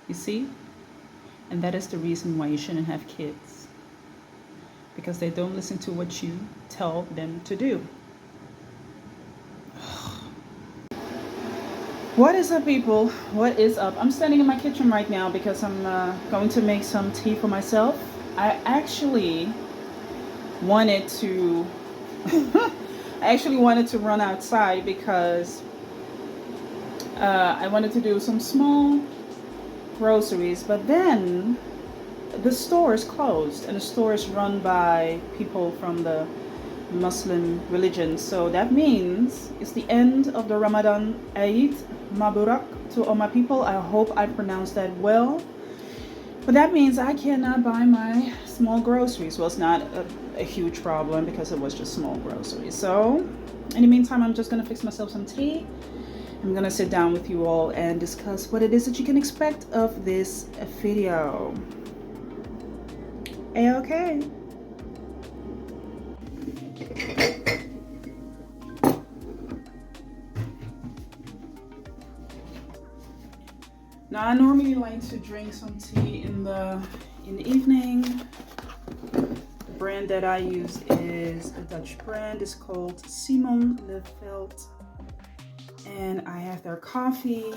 You see? And that is the reason why you shouldn't have kids. Because they don't listen to what you tell them to do. What is up, people? What is up? I'm standing in my kitchen right now because I'm going to make some tea for myself. I actually wanted to run outside because I wanted to do some small groceries, but then the store is closed, and the store is run by people from the Muslim religion. So that means it's the end of the Ramadan Eid Maburak to all my people. I hope I pronounced that well. But that means I cannot buy my small groceries. Well, it's not a huge problem because it was just small groceries. So in the meantime, I'm just going to fix myself some tea. I'm going to sit down with you all and discuss what it is that you can expect of this video. Okay. Now I normally like to drink some tea in the evening. The brand that I use is a Dutch brand. It's called Simon Leveld. And I have their coffee,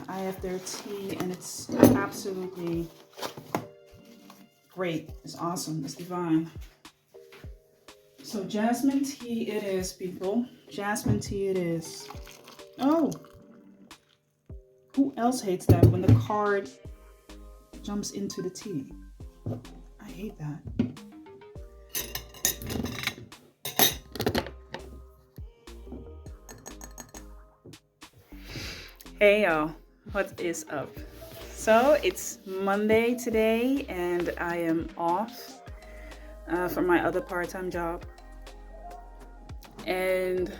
I have their tea, and it's absolutely great. It's awesome. It's divine. So jasmine tea it is, people. Jasmine tea it is. Oh, who else hates that when the card jumps into the tea? I hate that. Hey y'all, what is up? So it's Monday today and I am off from my other part-time job, and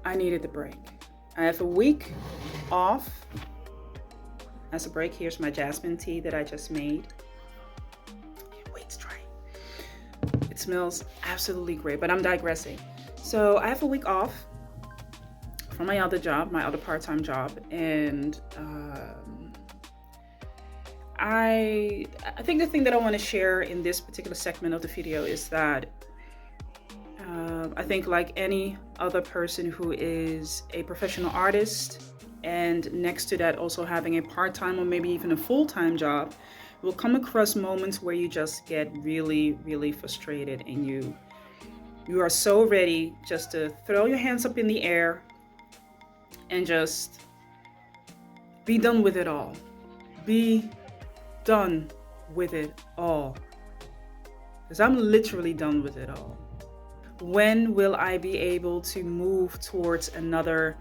I needed the break. I have a week off as a break. Here's my jasmine tea that I just made. Can't wait to try it. It smells absolutely great, but I'm digressing. So I have a week off from my other job, my other part-time job, and I think the thing that I want to share in this particular segment of the video is that I think, like any other person who is a professional artist, and next to that also having a part-time or maybe even a full-time job, will come across moments where you just get really, really frustrated, and you are so ready just to throw your hands up in the air and just be done with it all. Be done with it all. Because I'm literally done with it all. When will I be able to move towards another,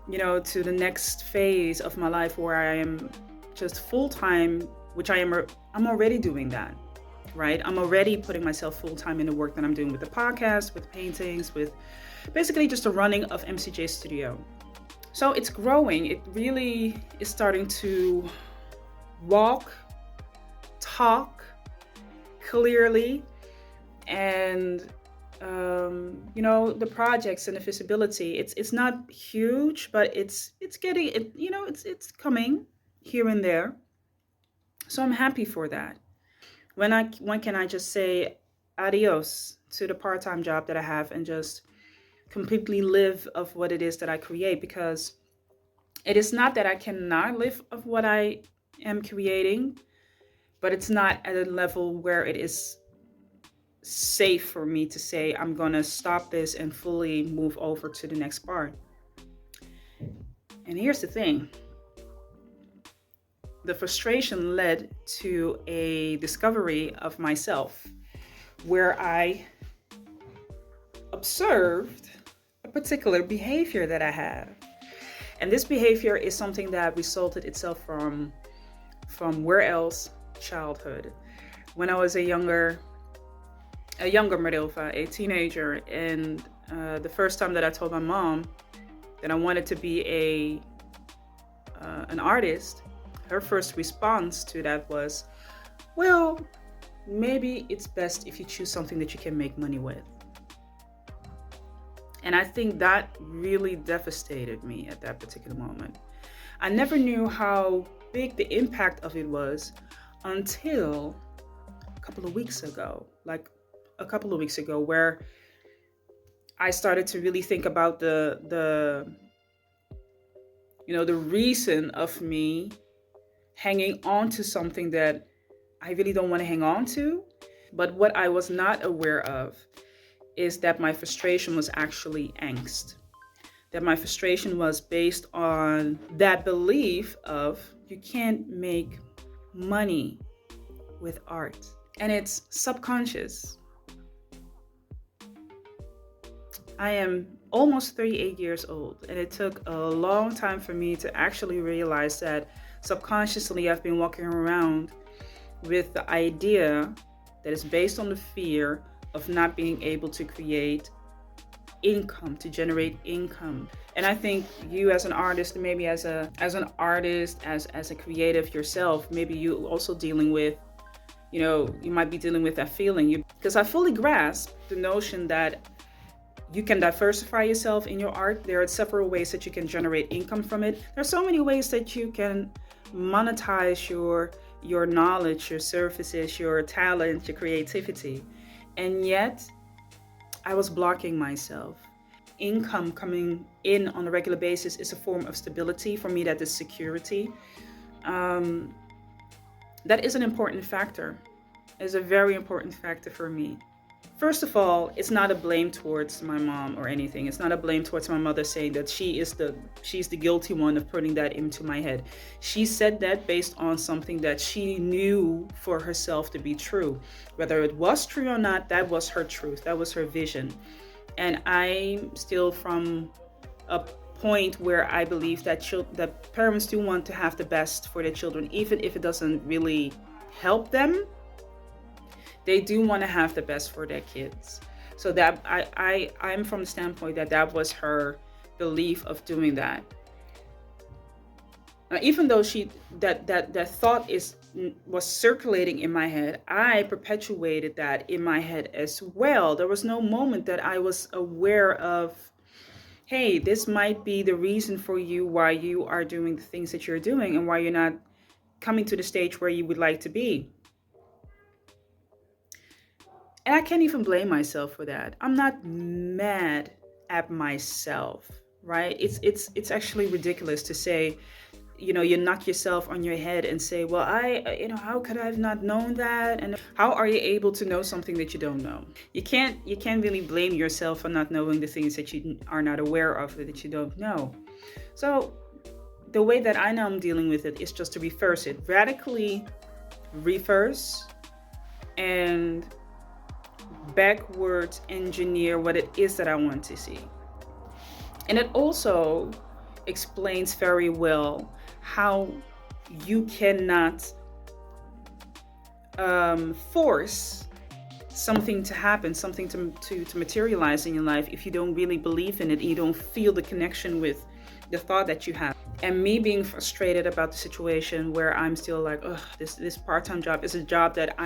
to the next phase of my life where I am just full-time, which I'm already doing that, right? I'm already putting myself full-time in the work that I'm doing with the podcast, with paintings, with basically just the running of MCJ Studio. So it's growing. It really is starting to walk, talk clearly, and the projects and the visibility. It's not huge, but it's getting it. It's coming here and there. So I'm happy for that. When can I just say adios to the part-time job that I have and just completely live of what it is that I create? Because it is not that I cannot live of what I am creating, but it's not at a level where it is safe for me to say I'm gonna stop this and fully move over to the next part. And here's the thing. The frustration led to a discovery of myself where I observed a particular behavior that I have. And this behavior is something that resulted itself from where else? Childhood. When I was a younger Marilva, a teenager, and the first time that I told my mom that I wanted to be an artist, her first response to that was, well, maybe it's best if you choose something that you can make money with. And I think that really devastated me at that particular moment. I never knew how big the impact of it was until a couple of weeks ago, where I started to really think about the reason of me hanging on to something that I really don't want to hang on to. But what I was not aware of is that my frustration was actually angst. That my frustration was based on that belief of you can't make money with art. And it's subconscious. I am almost 38 years old, and it took a long time for me to actually realize that subconsciously I've been walking around with the idea that is based on the fear of not being able to create income, to generate income. And I think you as an artist, maybe as an artist, as a creative yourself, maybe you also dealing with, you might be dealing with that feeling. Because I fully grasp the notion that you can diversify yourself in your art. There are several ways that you can generate income from it. There are so many ways that you can monetize your knowledge, your services, your talent, your creativity. And yet, I was blocking myself. Income coming in on a regular basis is a form of stability. For me, that is security. That is an important factor. It's a very important factor for me. First of all, it's not a blame towards my mom or anything. It's not a blame towards my mother saying that she's the guilty one of putting that into my head. She said that based on something that she knew for herself to be true. Whether it was true or not, that was her truth. That was her vision. And I'm still from a point where I believe that that parents do want to have the best for their children, even if it doesn't really help them. They do want to have the best for their kids. So that I'm from the standpoint that was her belief of doing that. Even though that thought was circulating in my head, I perpetuated that in my head as well. There was no moment that I was aware of, hey, this might be the reason for you why you are doing the things that you're doing and why you're not coming to the stage where you would like to be. And I can't even blame myself for that. I'm not mad at myself, right? It's actually ridiculous to say, you knock yourself on your head and say, well, how could I have not known that? And how are you able to know something that you don't know? You can't really blame yourself for not knowing the things that you are not aware of, that you don't know. So the way that I know I'm dealing with it is just to reverse it, radically reverse and backwards engineer what it is that I want to see. And it also explains very well how you cannot force something to happen, something to materialize in your life if you don't really believe in it and you don't feel the connection with the thought that you have. And me being frustrated about the situation where I'm still like, this part-time job is a job that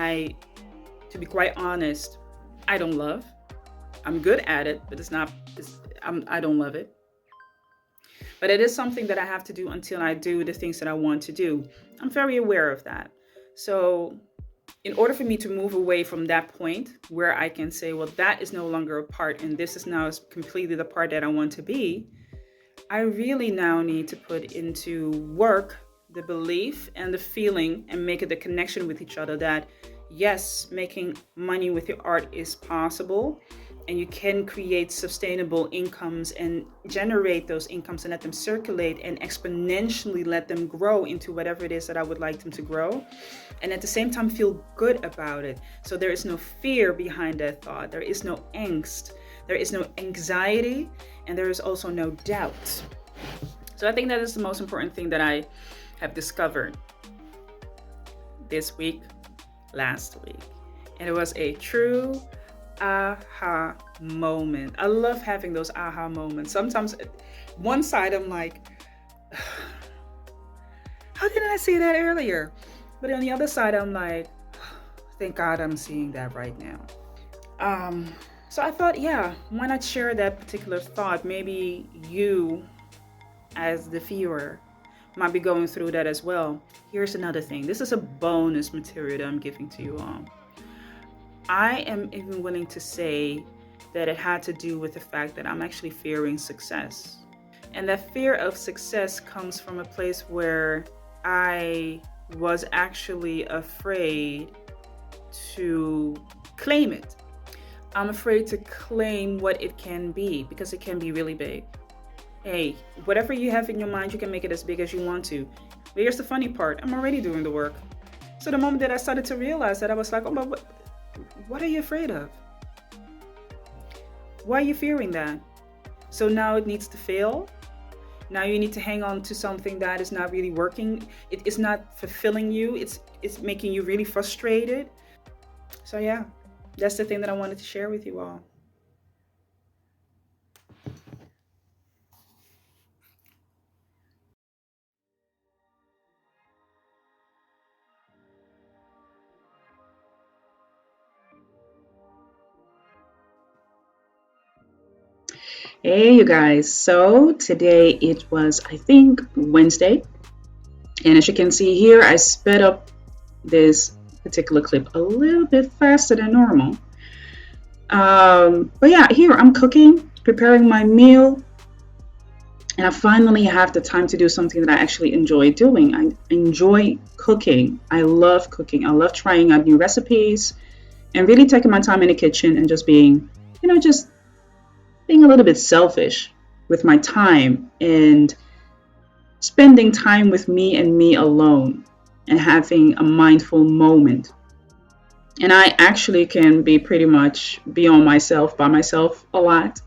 to be quite honest, I don't love. I'm good at it, but I don't love it. But it is something that I have to do until I do the things that I want to do. I'm very aware of that. So in order for me to move away from that point where I can say, well, that is no longer a part and this is now completely the part that I want to be, I really now need to put into work the belief and the feeling and make it the connection with each other that yes, making money with your art is possible and you can create sustainable incomes and generate those incomes and let them circulate and exponentially let them grow into whatever it is that I would like them to grow. And at the same time, feel good about it. So there is no fear behind that thought. There is no angst. There is no anxiety. And there is also no doubt. So I think that is the most important thing that I have discovered this week, last week. And it was a true aha moment. I love having those aha moments. Sometimes one side I'm like, how didn't I see that earlier? But on the other side I'm like, thank God I'm seeing that right now. So I thought, why not share that particular thought? Maybe you as the viewer might be going through that as well. Here's another thing. This is a bonus material that I'm giving to you all. I am even willing to say that it had to do with the fact that I'm actually fearing success. And that fear of success comes from a place where I was actually afraid to claim it. I'm afraid to claim what it can be because it can be really big. Hey, whatever you have in your mind, you can make it as big as you want to. But here's the funny part, I'm already doing the work. So the moment that I started to realize that, I was like, oh, but what are you afraid of? Why are you fearing that? So now it needs to fail. Now you need to hang on to something that is not really working. It is not fulfilling you. It's making you really frustrated. So yeah, that's the thing that I wanted to share with you all. Hey, you guys. So today it was, I think, Wednesday. And as you can see here, I sped up this particular clip a little bit faster than normal. But yeah, here I'm cooking, preparing my meal. And I finally have the time to do something that I actually enjoy doing. I enjoy cooking. I love cooking. I love trying out new recipes and really taking my time in the kitchen and just being, just being a little bit selfish with my time and spending time with me and me alone and having a mindful moment. And I actually can be pretty much be on myself by myself a lot,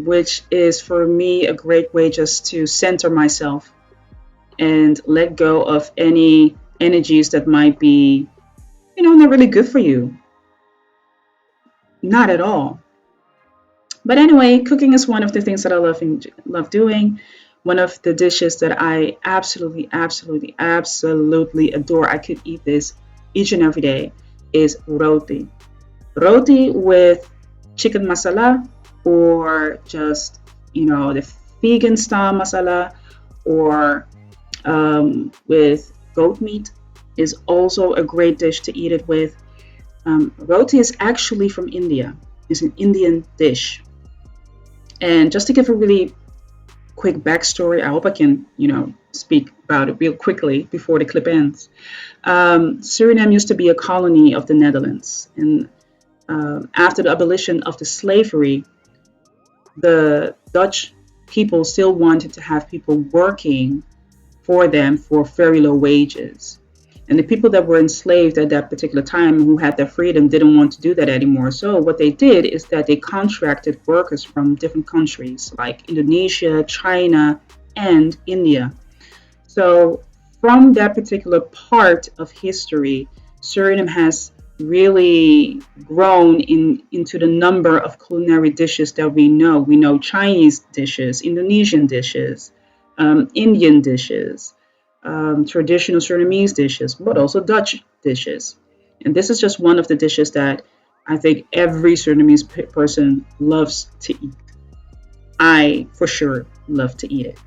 which is for me a great way just to center myself and let go of any energies that might be, not really good for you. Not at all. But anyway, cooking is one of the things that I love doing. One of the dishes that I absolutely, absolutely, absolutely adore. I could eat this each and every day is roti. Roti with chicken masala or just, the vegan style masala or with goat meat is also a great dish to eat it with. Roti is actually from India. It's an Indian dish. And just to give a really quick backstory, I hope I can, speak about it real quickly before the clip ends. Suriname used to be a colony of the Netherlands. And after the abolition of the slavery, the Dutch people still wanted to have people working for them for very low wages. And the people that were enslaved at that particular time who had their freedom didn't want to do that anymore. So what they did is that they contracted workers from different countries like Indonesia, China, and India. So from that particular part of history, Suriname has really grown into the number of culinary dishes that we know. We know Chinese dishes, Indonesian dishes, Indian dishes, traditional Surinamese dishes, but also Dutch dishes. And this is just one of the dishes that I think every Surinamese person loves to eat. I, for sure, love to eat it.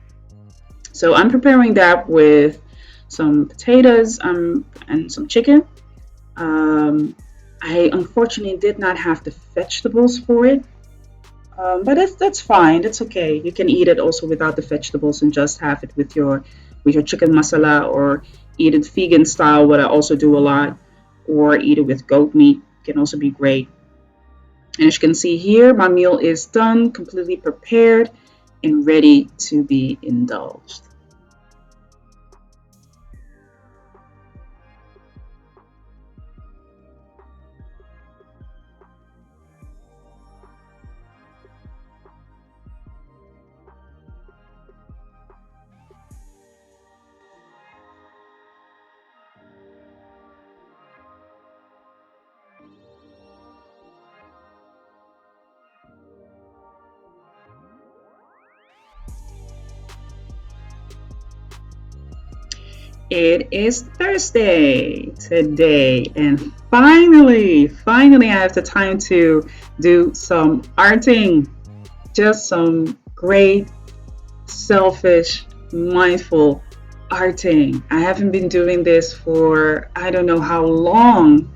So I'm preparing that with some potatoes and some chicken. Um, I unfortunately did not have the vegetables for it, but that's fine. That's okay. You can eat it also without the vegetables and just have it with your chicken masala or eat it vegan style, what I also do a lot, or eat it with goat meat. Can also be great. And as you can see here, my meal is done, completely prepared, and ready to be indulged. It is Thursday today, and finally, I have the time to do some arting. Just some great, selfish mindful arting. I haven't been doing this for I don't know how long,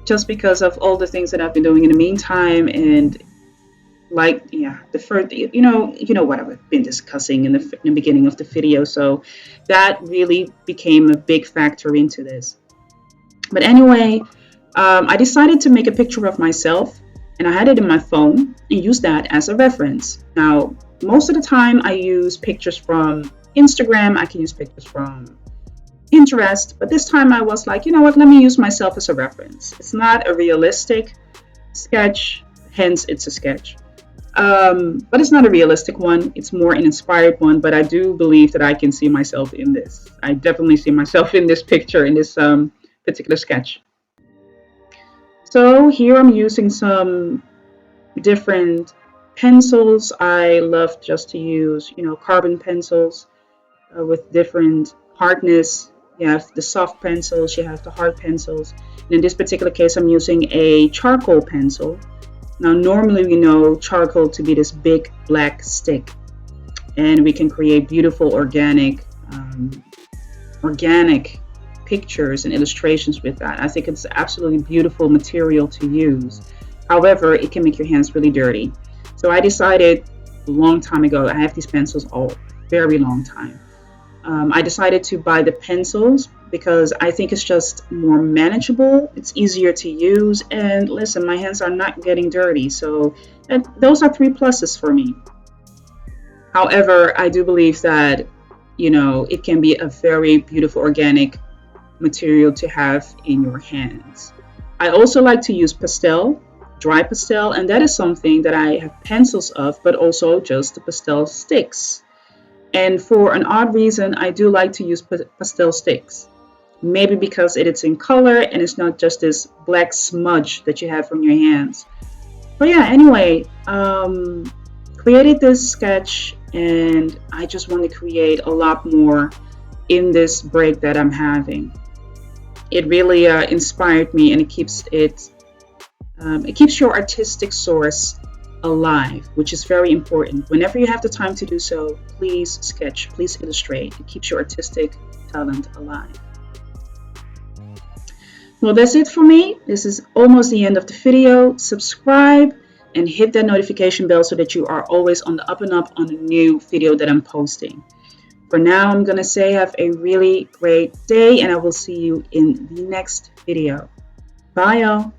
just because of all the things that I've been doing in the meantime. And like, yeah, the first, what I've been discussing in the beginning of the video. So that really became a big factor into this. But anyway, I decided to make a picture of myself, and I had it in my phone and used that as a reference. Now, most of the time I use pictures from Instagram. I can use pictures from Pinterest, but this time I was like, you know what, let me use myself as a reference. It's not a realistic sketch, hence it's a sketch. But it's not a realistic one. It's more an inspired one. But I do believe that I can see myself in this. I definitely see myself in this picture, in this particular sketch. So here I'm using some different pencils. I love just to use, carbon pencils with different hardness. You have the soft pencils, you have the hard pencils. And in this particular case, I'm using a charcoal pencil. Now, normally we know charcoal to be this big black stick, and we can create beautiful organic pictures and illustrations with that. I think it's absolutely beautiful material to use. However, it can make your hands really dirty. So I decided a long time ago, I have these pencils all very long time. I decided to buy the pencils because I think it's just more manageable. It's easier to use. And listen, my hands are not getting dirty. So those are three pluses for me. However, I do believe that, it can be a very beautiful organic material to have in your hands. I also like to use pastel, dry pastel, and that is something that I have pencils of, but also just the pastel sticks. And for an odd reason, I do like to use pastel sticks. Maybe because it is in color and it's not just this black smudge that you have on your hands. But yeah, anyway, created this sketch, and I just want to create a lot more in this break that I'm having. It really inspired me, and it keeps your artistic source alive, which is very important. Whenever you have the time to do so, please sketch, please illustrate. It keeps your artistic talent alive. Well, that's it for me. This is almost the end of the video. Subscribe and hit that notification bell so that you are always on the up and up on a new video that I'm posting. For now, I'm going to say have a really great day, and I will see you in the next video. Bye, y'all.